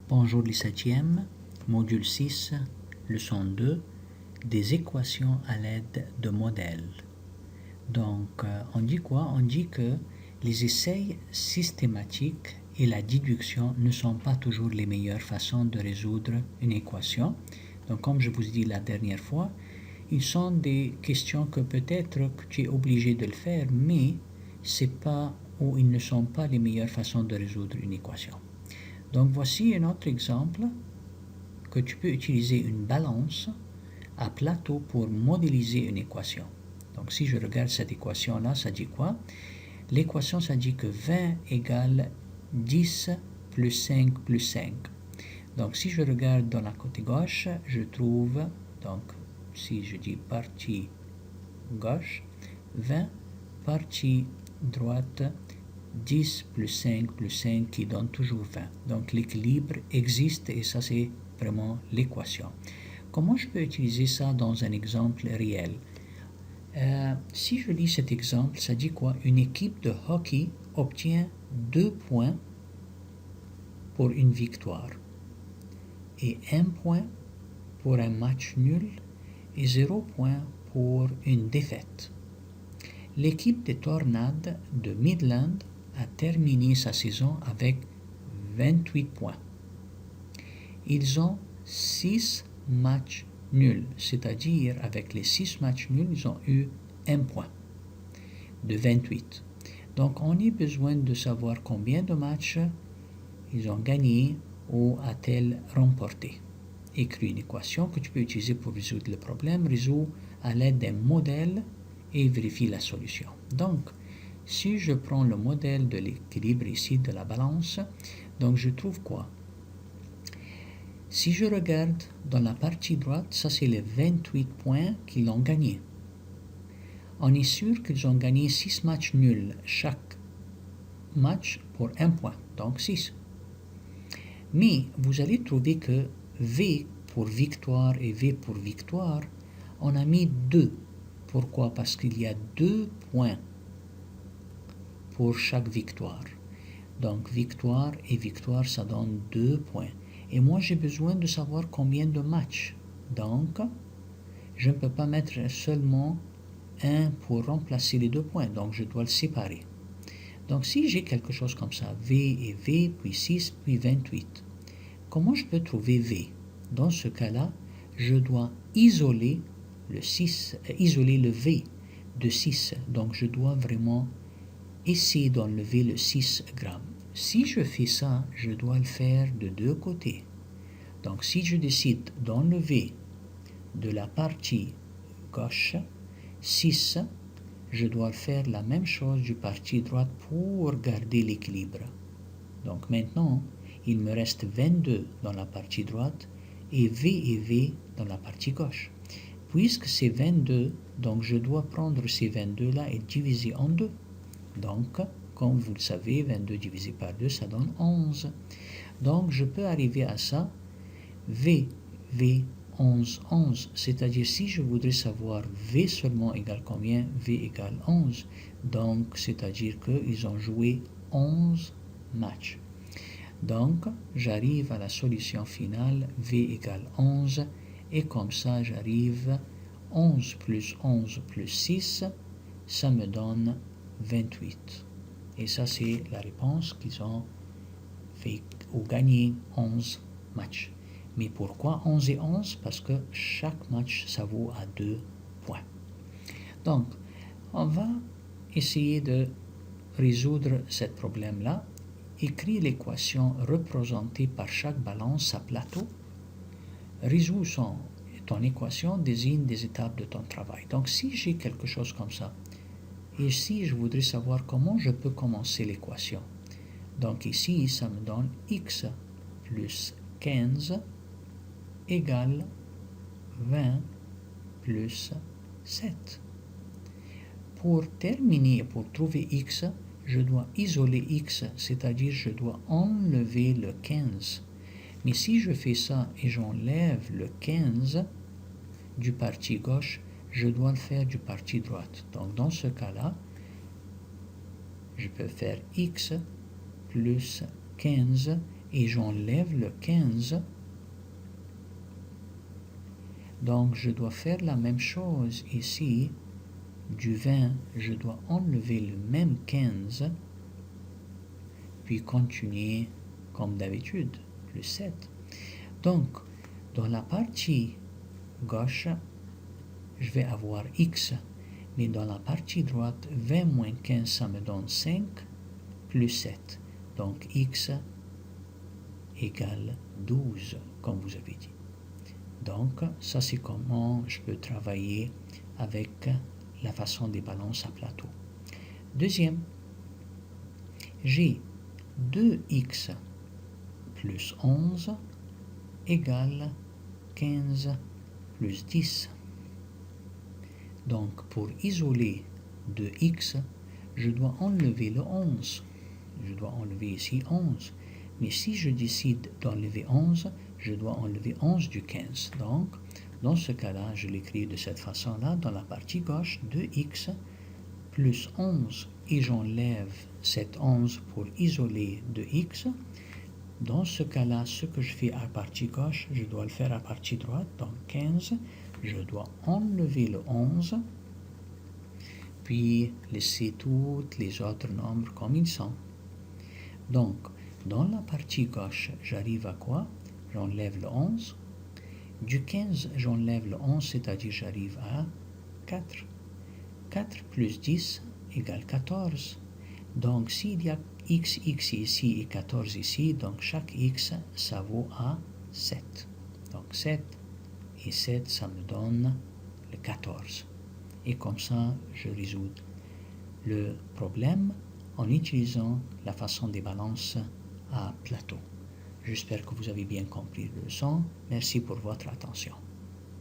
Bonjour les 7e, module 6, leçon 2, des équations à l'aide de modèles. Donc, on dit quoi? On dit que les essais systématiques et la déduction ne sont pas toujours les meilleures façons de résoudre une équation. Donc, comme je vous ai dit la dernière fois, ils sont des questions que peut-être que tu es obligé de le faire, mais c'est pas ou ils ne sont pas les meilleures façons de résoudre une équation. Donc voici un autre exemple que tu peux utiliser une balance à plateau pour modéliser une équation. Donc si je regarde cette équation-là, ça dit quoi? L'équation, ça dit que 20 égale 10 plus 5 plus 5. Donc si je regarde dans la côté gauche, je trouve, donc si je dis partie gauche, 20, partie droite, 10 plus 5 plus 5 qui donne toujours 20. Donc l'équilibre existe et ça c'est vraiment l'équation. Comment je peux utiliser ça dans un exemple réel? Si je lis cet exemple, ça dit quoi? Une équipe de hockey obtient 2 points pour une victoire et 1 point pour un match nul et 0 point pour une défaite. L'équipe des Tornades de Midland a terminé sa saison avec 28 points. Ils ont 6 matchs nuls, c'est-à-dire avec les 6 matchs nuls, ils ont eu 1 point de 28. Donc on a besoin de savoir combien de matchs ils ont gagné ou a-t-elle remporté. Écris une équation que tu peux utiliser pour résoudre le problème, résous à l'aide d'un modèle et vérifie la solution. Donc, si je prends le modèle de l'équilibre ici de la balance, donc je trouve quoi? Si je regarde dans la partie droite, ça c'est les 28 points qu'ils ont gagnés. On est sûr qu'ils ont gagné 6 matchs nuls, chaque match pour 1 point, donc 6. Mais vous allez trouver que V pour victoire et V pour victoire, on a mis 2. Pourquoi? Parce qu'il y a 2 points pour chaque victoire. Donc victoire et victoire, ça donne 2 points. Et moi, j'ai besoin de savoir combien de matchs. Donc, je ne peux pas mettre seulement 1 pour remplacer les 2 points. Donc, je dois le séparer. Donc, si j'ai quelque chose comme ça, V et V, puis 6, puis 28, comment je peux trouver V? Dans ce cas-là, je dois isoler le V de 6. Donc, je dois vraiment essayer d'enlever le 6 grammes. Si je fais ça, je dois le faire de deux côtés. Donc, si je décide d'enlever de la partie gauche 6, je dois faire la même chose du partie droite pour garder l'équilibre. Donc, maintenant, il me reste 22 dans la partie droite et V dans la partie gauche. Puisque c'est 22, donc je dois prendre ces 22-là et diviser en 2. Donc, comme vous le savez, 22 divisé par 2, ça donne 11. Donc, je peux arriver à ça, V, 11, 11. C'est-à-dire, si je voudrais savoir V seulement égale combien, V égale 11. Donc, c'est-à-dire qu'ils ont joué 11 matchs. Donc, j'arrive à la solution finale, V égale 11. Et comme ça, j'arrive 11 plus 11 plus 6, ça me donne 28. Et ça, c'est la réponse qu'ils ont fait ou gagné 11 matchs. Mais pourquoi 11 et 11? Parce que chaque match, ça vaut à 2 points. Donc, on va essayer de résoudre ce problème-là. Écris l'équation représentée par chaque balance à plateau. Résous ton équation, désigne des étapes de ton travail. Donc, si j'ai quelque chose comme ça, et ici, je voudrais savoir comment je peux commencer l'équation. Donc, ici, ça me donne x plus 15 égale 20 plus 7. Pour terminer, pour trouver x, je dois isoler x, c'est-à-dire je dois enlever le 15. Mais si je fais ça et j'enlève le 15 du parti gauche, je dois le faire du parti droite. Donc dans ce cas-là, je peux faire x plus 15 et j'enlève le 15. Donc, je dois faire la même chose ici. Du 20, je dois enlever le même 15, puis continuer comme d'habitude, plus 7. Donc, dans la partie gauche, je vais avoir x, mais dans la partie droite, 20 moins 15, ça me donne 5, plus 7. Donc, x égale 12, comme vous avez dit. Donc, ça c'est comment je peux travailler avec la façon des balances à plateau. Deuxième, j'ai 2x plus 11 égale 15 plus 10. Donc, pour isoler 2x, je dois enlever le 11. Je dois enlever ici 11. Mais si je décide d'enlever 11, je dois enlever 11 du 15. Donc, dans ce cas-là, je l'écris de cette façon-là. Dans la partie gauche, 2x plus 11. Et j'enlève cet 11 pour isoler 2x. Dans ce cas-là, ce que je fais à la partie gauche, je dois le faire à la partie droite. Donc, 15, je dois enlever le 11. Puis, laisser tous les autres nombres comme ils sont. Donc, dans la partie gauche, j'arrive à quoi? J'enlève le 11. Du 15, j'enlève le 11, c'est-à-dire j'arrive à 4. 4 plus 10 égale 14. Donc, s'il y a x ici et 14 ici, donc chaque x, ça vaut à 7. Donc, 7 et 7, ça me donne le 14. Et comme ça, je résous le problème en utilisant la façon des balances à plateau. J'espère que vous avez bien compris la leçon. Merci pour votre attention.